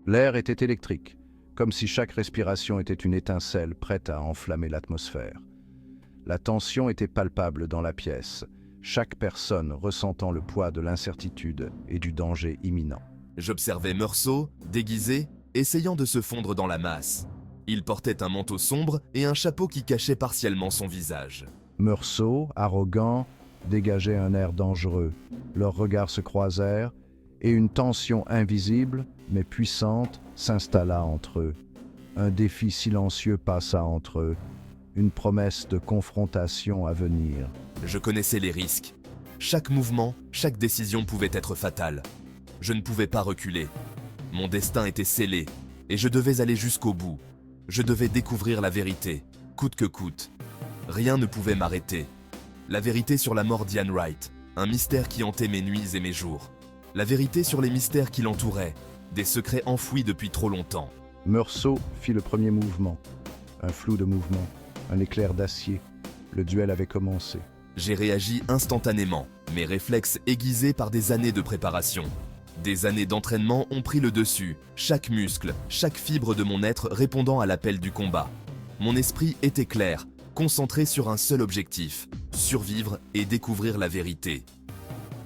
L'air était électrique, comme si chaque respiration était une étincelle prête à enflammer l'atmosphère. La tension était palpable dans la pièce, chaque personne ressentant le poids de l'incertitude et du danger imminent. J'observais Meursault, déguisé, essayant de se fondre dans la masse. Il portait un manteau sombre et un chapeau qui cachait partiellement son visage. Meursault, arrogant, dégageait un air dangereux. Leurs regards se croisèrent et une tension invisible, mais puissante, s'installa entre eux. Un défi silencieux passa entre eux, une promesse de confrontation à venir. Je connaissais les risques. Chaque mouvement, chaque décision pouvait être fatale. Je ne pouvais pas reculer. Mon destin était scellé, et je devais aller jusqu'au bout. Je devais découvrir la vérité, coûte que coûte. Rien ne pouvait m'arrêter. La vérité sur la mort d'Ian Wright, un mystère qui hantait mes nuits et mes jours. La vérité sur les mystères qui l'entouraient, des secrets enfouis depuis trop longtemps. Meursault fit le premier mouvement. Un flou de mouvement, un éclair d'acier. Le duel avait commencé. J'ai réagi instantanément, mes réflexes aiguisés par des années de préparation. Des années d'entraînement ont pris le dessus, chaque muscle, chaque fibre de mon être répondant à l'appel du combat. Mon esprit était clair, concentré sur un seul objectif, survivre et découvrir la vérité.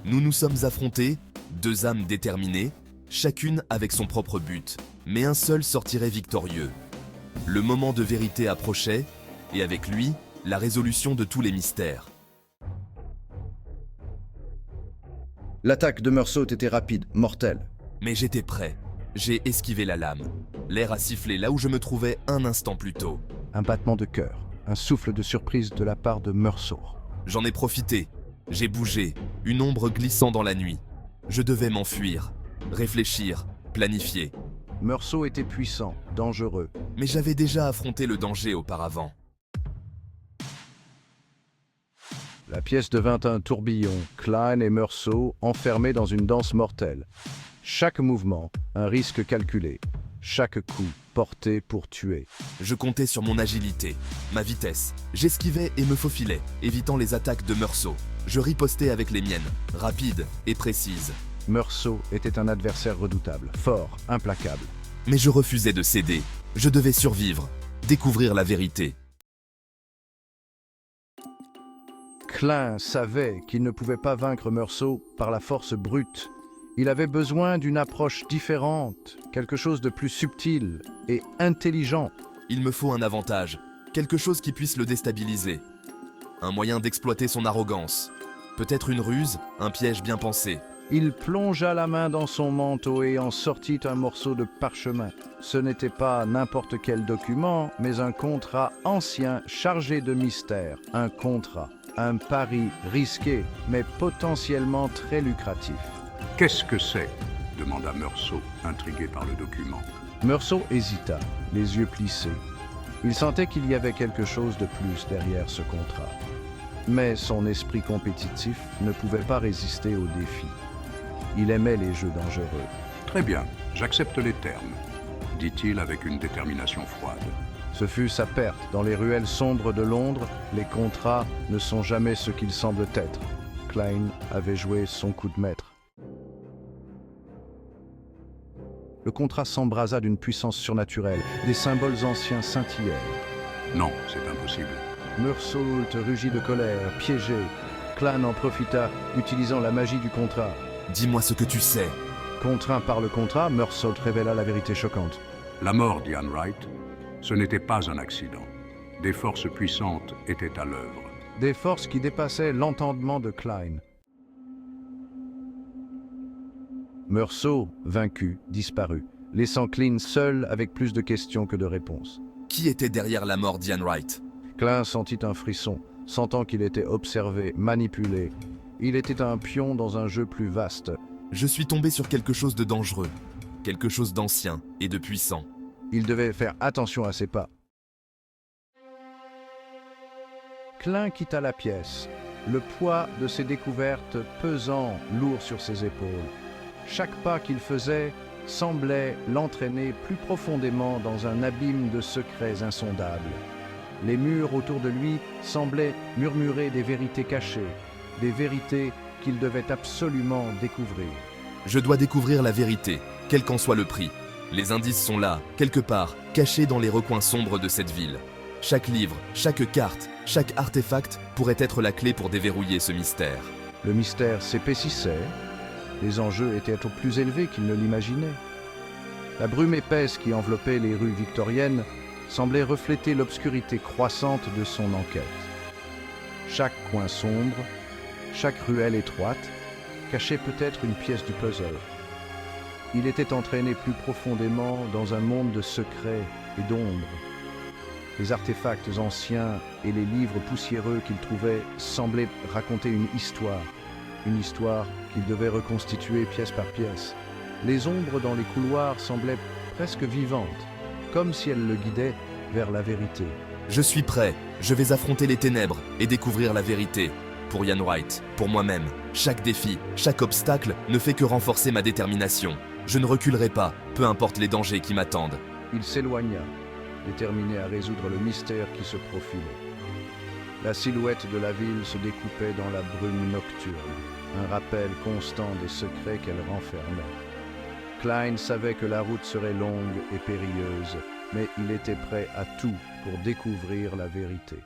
Nous nous sommes affrontés, deux âmes déterminées, chacune avec son propre but, mais un seul sortirait victorieux. Le moment de vérité approchait, et avec lui, la résolution de tous les mystères. L'attaque de Meursault était rapide, mortelle. Mais j'étais prêt. J'ai esquivé la lame. L'air a sifflé là où je me trouvais un instant plus tôt. Un battement de cœur, un souffle de surprise de la part de Meursault. J'en ai profité. J'ai bougé, une ombre glissant dans la nuit. Je devais m'enfuir, réfléchir, planifier. Meursault était puissant, dangereux. Mais j'avais déjà affronté le danger auparavant. La pièce devint un tourbillon, Klein et Meursault enfermés dans une danse mortelle. Chaque mouvement, un risque calculé. Chaque coup, porté pour tuer. Je comptais sur mon agilité, ma vitesse. J'esquivais et me faufilais, évitant les attaques de Meursault. Je ripostais avec les miennes, rapides et précises. Meursault était un adversaire redoutable, fort, implacable. Mais je refusais de céder. Je devais survivre, découvrir la vérité. Klein savait qu'il ne pouvait pas vaincre Meursault par la force brute. Il avait besoin d'une approche différente, quelque chose de plus subtil et intelligent. Il me faut un avantage, quelque chose qui puisse le déstabiliser. Un moyen d'exploiter son arrogance. Peut-être une ruse, un piège bien pensé. Il plongea la main dans son manteau et en sortit un morceau de parchemin. Ce n'était pas n'importe quel document, mais un contrat ancien chargé de mystère. Un contrat, un pari risqué, mais potentiellement très lucratif. « Qu'est-ce que c'est » demanda Meursault, intrigué par le document. Meursault hésita, les yeux plissés. Il sentait qu'il y avait quelque chose de plus derrière ce contrat. Mais son esprit compétitif ne pouvait pas résister au défi. Il aimait les jeux dangereux. « Très bien, j'accepte les termes », dit-il avec une détermination froide. Ce fut sa perte. Dans les ruelles sombres de Londres, les contrats ne sont jamais ce qu'ils semblent être. Klein avait joué son coup de maître. Le contrat s'embrasa d'une puissance surnaturelle. Des symboles anciens scintillèrent. « Non, c'est impossible. » Meursault rugit de colère, piégé. Klein en profita, utilisant la magie du contrat. Dis-moi ce que tu sais. Contraint par le contrat, Meursault révéla la vérité choquante. La mort d'Ian Wright, ce n'était pas un accident. Des forces puissantes étaient à l'œuvre. Des forces qui dépassaient l'entendement de Klein. Meursault, vaincu, disparut, laissant Klein seul avec plus de questions que de réponses. Qui était derrière la mort d'Ian Wright? Klein sentit un frisson, sentant qu'il était observé, manipulé. Il était un pion dans un jeu plus vaste. Je suis tombé sur quelque chose de dangereux, quelque chose d'ancien et de puissant. Il devait faire attention à ses pas. Klein quitta la pièce, le poids de ses découvertes pesant lourd sur ses épaules. Chaque pas qu'il faisait semblait l'entraîner plus profondément dans un abîme de secrets insondables. Les murs autour de lui semblaient murmurer des vérités cachées, des vérités qu'il devait absolument découvrir. Je dois découvrir la vérité, quel qu'en soit le prix. Les indices sont là, quelque part, cachés dans les recoins sombres de cette ville. Chaque livre, chaque carte, chaque artefact pourrait être la clé pour déverrouiller ce mystère. Le mystère s'épaississait, les enjeux étaient au plus élevés qu'il ne l'imaginait. La brume épaisse qui enveloppait les rues victoriennes semblait refléter l'obscurité croissante de son enquête. Chaque coin sombre, chaque ruelle étroite, cachait peut-être une pièce du puzzle. Il était entraîné plus profondément dans un monde de secrets et d'ombres. Les artefacts anciens et les livres poussiéreux qu'il trouvait semblaient raconter une histoire qu'il devait reconstituer pièce par pièce. Les ombres dans les couloirs semblaient presque vivantes, comme si elles le guidaient vers la vérité. Je suis prêt, je vais affronter les ténèbres et découvrir la vérité. Pour Ian Wright, pour moi-même, chaque défi, chaque obstacle ne fait que renforcer ma détermination. Je ne reculerai pas, peu importe les dangers qui m'attendent. Il s'éloigna, déterminé à résoudre le mystère qui se profilait. La silhouette de la ville se découpait dans la brume nocturne, un rappel constant des secrets qu'elle renfermait. Cline savait que la route serait longue et périlleuse, mais il était prêt à tout pour découvrir la vérité.